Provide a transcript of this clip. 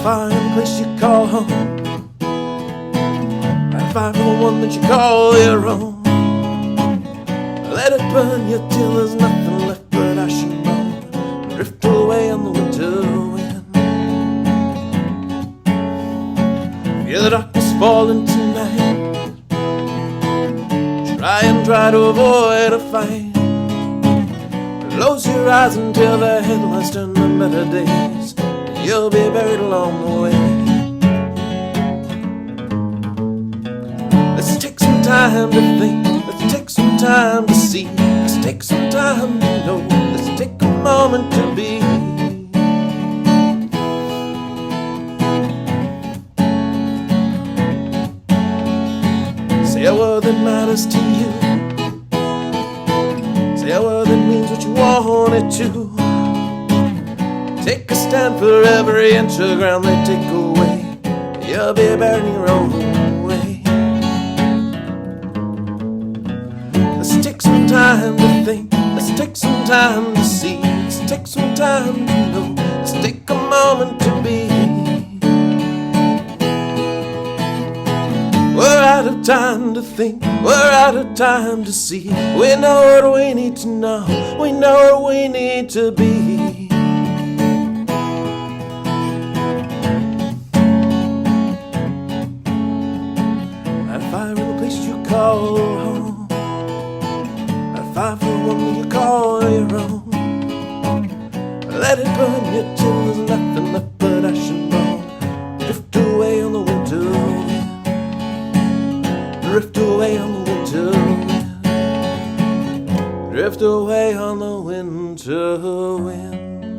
fire in the place you call home. Light a fire for the one that you call your own. Let it burn you till there's nothing left but ash and bone. Drift away on the winter wind. Feel the darkness falling tonight. Try to avoid a fight. Close your eyes until the headlights turn to better days. You'll be buried along the way. Let's take some time to think. Let's take some time to see. Let's take some time to know. Let's take a moment to be. Say a word that matters to you. Say a word that means what you want it to. Take a stand for every inch of ground they take away. You'll be buried in your own way. Let's take some time to think. Let's take some time to see. Let's take some time to know. Let's take a moment to be. We're out of time to think. We're out of time to see. We know what we need to know. We know what we need to be. Light a fire in the place you call home. Light a fire for the one that you call your own. Let it burn you till there's nothing left but ash and bone. Drift away on the winter wind. Drift away on the winter wind. Drift away on the winter wind.